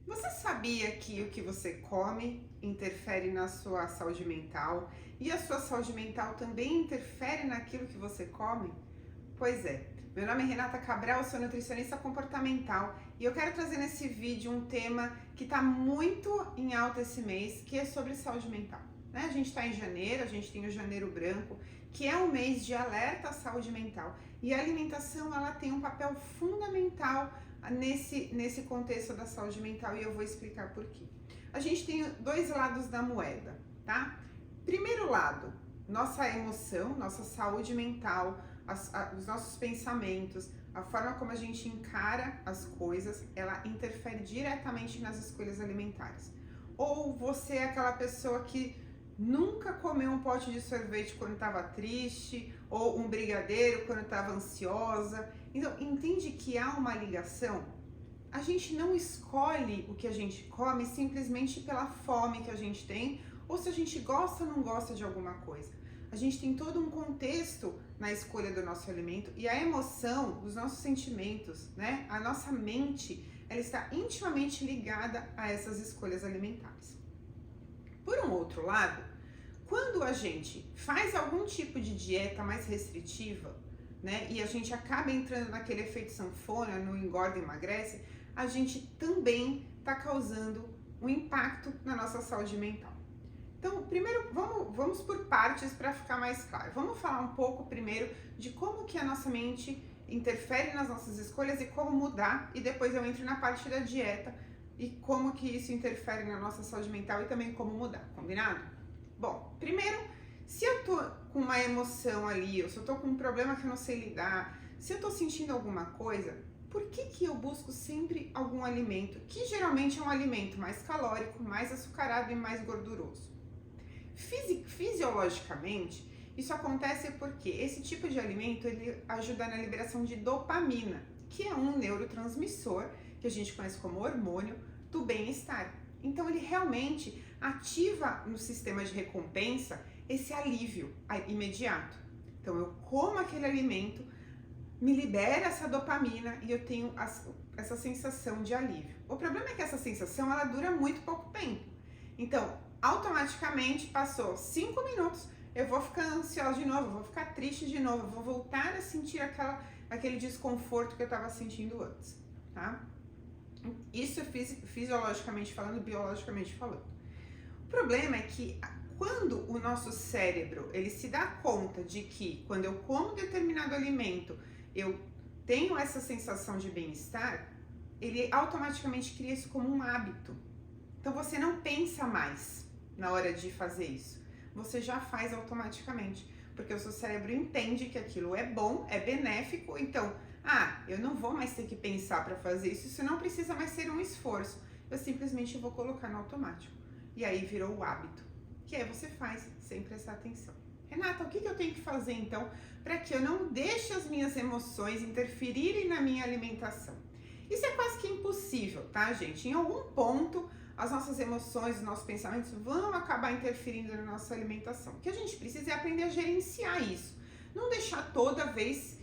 Você sabia que o que você come interfere na sua saúde mental e a sua saúde mental também interfere naquilo que você come? Pois é, meu nome é Renata Cabral, sou nutricionista comportamental e eu quero trazer nesse vídeo um tema que está muito em alta esse mês, que é sobre saúde mental. Né? A gente está em janeiro, a gente tem o Janeiro Branco, que é um mês de alerta à saúde mental e a alimentação ela tem um papel fundamental nesse contexto da saúde mental e eu vou explicar por quê. A gente tem dois lados da moeda, tá? Primeiro lado, nossa emoção, nossa saúde mental, os nossos pensamentos, a forma como a gente encara as coisas, ela interfere diretamente nas escolhas alimentares. Ou você é aquela pessoa que nunca comeu um pote de sorvete quando estava triste, ou um brigadeiro quando estava ansiosa. Então, entende que há uma ligação? A gente não escolhe o que a gente come simplesmente pela fome que a gente tem, ou se a gente gosta ou não gosta de alguma coisa. A gente tem todo um contexto na escolha do nosso alimento e a emoção, os nossos sentimentos, né? A nossa mente, ela está intimamente ligada a essas escolhas alimentares. Por um outro lado, quando a gente faz algum tipo de dieta mais restritiva, né, e a gente acaba entrando naquele efeito sanfona, no engorda e emagrece, a gente também está causando um impacto na nossa saúde mental. Então, primeiro, vamos por partes para ficar mais claro. Vamos falar um pouco primeiro de como que a nossa mente interfere nas nossas escolhas e como mudar, e depois eu entro na parte da dieta e como que isso interfere na nossa saúde mental e também como mudar, combinado? Bom, primeiro, se eu tô com uma emoção ali, ou se eu tô com um problema que eu não sei lidar, se eu tô sentindo alguma coisa, por que eu busco sempre algum alimento, que geralmente é um alimento mais calórico, mais açucarado e mais gorduroso? Fisiologicamente, isso acontece porque esse tipo de alimento ele ajuda na liberação de dopamina, que é um neurotransmissor que a gente conhece como hormônio do bem-estar. Então ele realmente ativa no sistema de recompensa esse alívio imediato. Então eu como aquele alimento, me libera essa dopamina e eu tenho essa sensação de alívio. O problema é que essa sensação ela dura muito pouco tempo. Então, automaticamente passou 5 minutos, eu vou ficar ansiosa de novo, vou ficar triste de novo, vou voltar a sentir aquele desconforto que eu estava sentindo antes, tá? Isso é fisiologicamente falando, biologicamente falando. O problema é que quando o nosso cérebro ele se dá conta de que quando eu como determinado alimento eu tenho essa sensação de bem-estar, ele automaticamente cria isso como um hábito. Então você não pensa mais na hora de fazer isso, você já faz automaticamente, porque o seu cérebro entende que aquilo é bom, é benéfico, então, eu não vou mais ter que pensar para fazer isso, isso não precisa mais ser um esforço, eu simplesmente vou colocar no automático. E aí virou o hábito, que aí você faz sem prestar atenção. Renata, o que eu tenho que fazer então para que eu não deixe as minhas emoções interferirem na minha alimentação? Isso é quase que impossível, tá, gente? Em algum ponto, as nossas emoções, os nossos pensamentos vão acabar interferindo na nossa alimentação. O que a gente precisa é aprender a gerenciar isso. Não deixar toda vez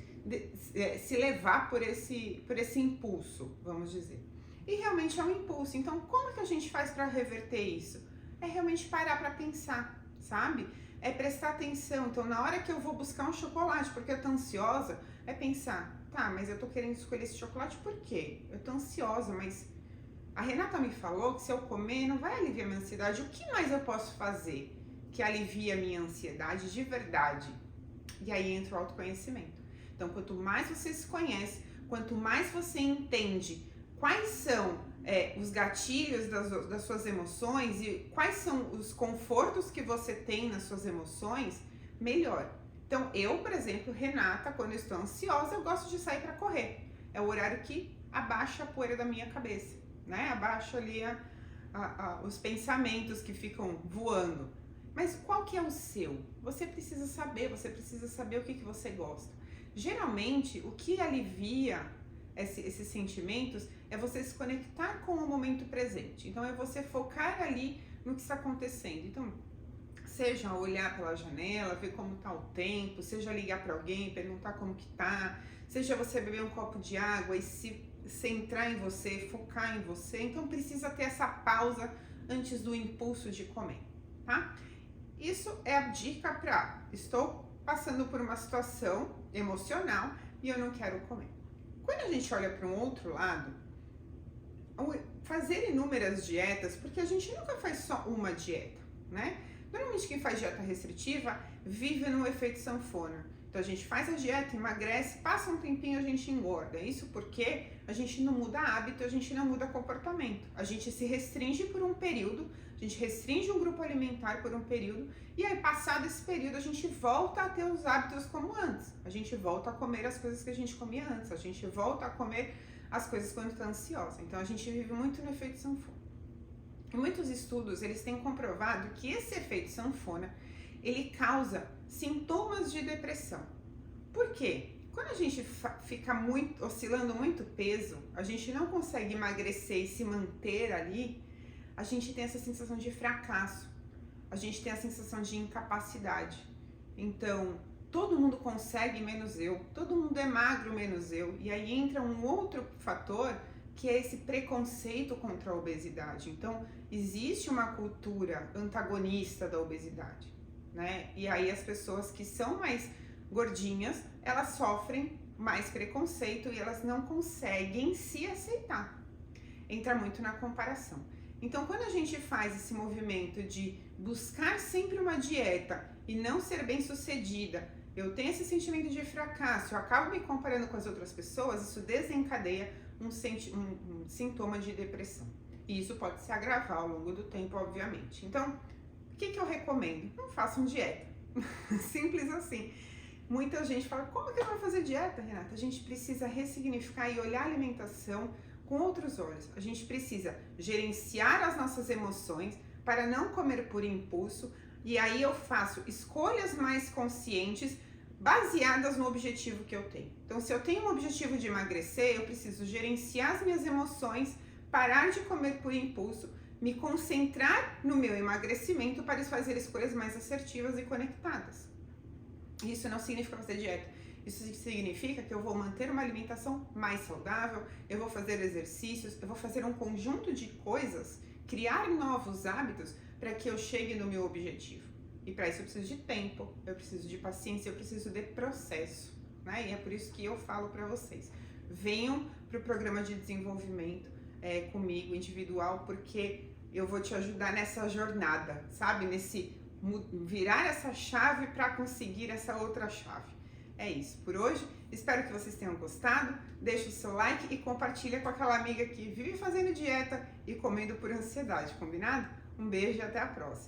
se levar por esse impulso, vamos dizer. E realmente é um impulso. Então, como que a gente faz para reverter isso? É realmente parar para pensar, sabe? É prestar atenção. Então, na hora que eu vou buscar um chocolate porque eu tô ansiosa, é pensar, tá, mas eu tô querendo escolher esse chocolate por quê? Eu tô ansiosa, mas a Renata me falou que se eu comer não vai aliviar minha ansiedade. O que mais eu posso fazer que alivie a minha ansiedade de verdade? E aí entra o autoconhecimento. Então, quanto mais você se conhece, quanto mais você entende quais são os gatilhos das suas emoções e quais são os confortos que você tem nas suas emoções, melhor. Então, eu, por exemplo, Renata, quando eu estou ansiosa, eu gosto de sair para correr. É o horário que abaixa a poeira da minha cabeça, né? Abaixa ali os pensamentos que ficam voando. Mas qual que é o seu? Você precisa saber o que você gosta. Geralmente, o que alivia esses sentimentos é você se conectar com o momento presente. Então, é você focar ali no que está acontecendo. Então, seja olhar pela janela, ver como está o tempo, seja ligar para alguém, perguntar como que tá, seja você beber um copo de água e se centrar em você, focar em você, então precisa ter essa pausa antes do impulso de comer, tá? Isso é a dica para estou passando por uma situação emocional e eu não quero comer. Quando a gente olha para um outro lado, fazer inúmeras dietas, porque a gente nunca faz só uma dieta, né? Normalmente quem faz dieta restritiva vive no efeito sanfona. Então a gente faz a dieta, emagrece, passa um tempinho a gente engorda. Isso porque a gente não muda hábito, a gente não muda comportamento. A gente se restringe por um período, a gente restringe um grupo alimentar por um período e aí passado esse período a gente volta a ter os hábitos como antes. A gente volta a comer as coisas que a gente comia antes, a gente volta a comer as coisas quando está ansiosa. Então a gente vive muito no efeito sanfona. E muitos estudos eles têm comprovado que esse efeito sanfona ele causa sintomas de depressão. Por quê? Quando a gente fica oscilando muito peso, a gente não consegue emagrecer e se manter ali, a gente tem essa sensação de fracasso, a gente tem a sensação de incapacidade. Então, todo mundo consegue menos eu, todo mundo é magro menos eu, e aí entra um outro fator que é esse preconceito contra a obesidade. Então, existe uma cultura antagonista da obesidade, né? E aí as pessoas que são mais gordinhas, elas sofrem mais preconceito e elas não conseguem se aceitar. Entra muito na comparação. Então, quando a gente faz esse movimento de buscar sempre uma dieta e não ser bem sucedida, eu tenho esse sentimento de fracasso, eu acabo me comparando com as outras pessoas, isso desencadeia um sintoma de depressão. E isso pode se agravar ao longo do tempo, obviamente. Então, o que eu recomendo? Não façam dieta. Simples assim. Muita gente fala, como que eu vou fazer dieta, Renata? A gente precisa ressignificar e olhar a alimentação com outros olhos. A gente precisa gerenciar as nossas emoções para não comer por impulso. E aí eu faço escolhas mais conscientes baseadas no objetivo que eu tenho. Então, se eu tenho um objetivo de emagrecer, eu preciso gerenciar as minhas emoções, parar de comer por impulso, me concentrar no meu emagrecimento para fazer escolhas mais assertivas e conectadas. Isso não significa fazer dieta. Isso significa que eu vou manter uma alimentação mais saudável, eu vou fazer exercícios, eu vou fazer um conjunto de coisas, criar novos hábitos para que eu chegue no meu objetivo. E para isso eu preciso de tempo, eu preciso de paciência, eu preciso de processo, né? E é por isso que eu falo para vocês. Venham para o programa de desenvolvimento comigo, individual, porque eu vou te ajudar nessa jornada, sabe? Nesse virar essa chave para conseguir essa outra chave. É isso por hoje. Espero que vocês tenham gostado. Deixa o seu like e compartilha com aquela amiga que vive fazendo dieta e comendo por ansiedade, combinado? Um beijo e até a próxima.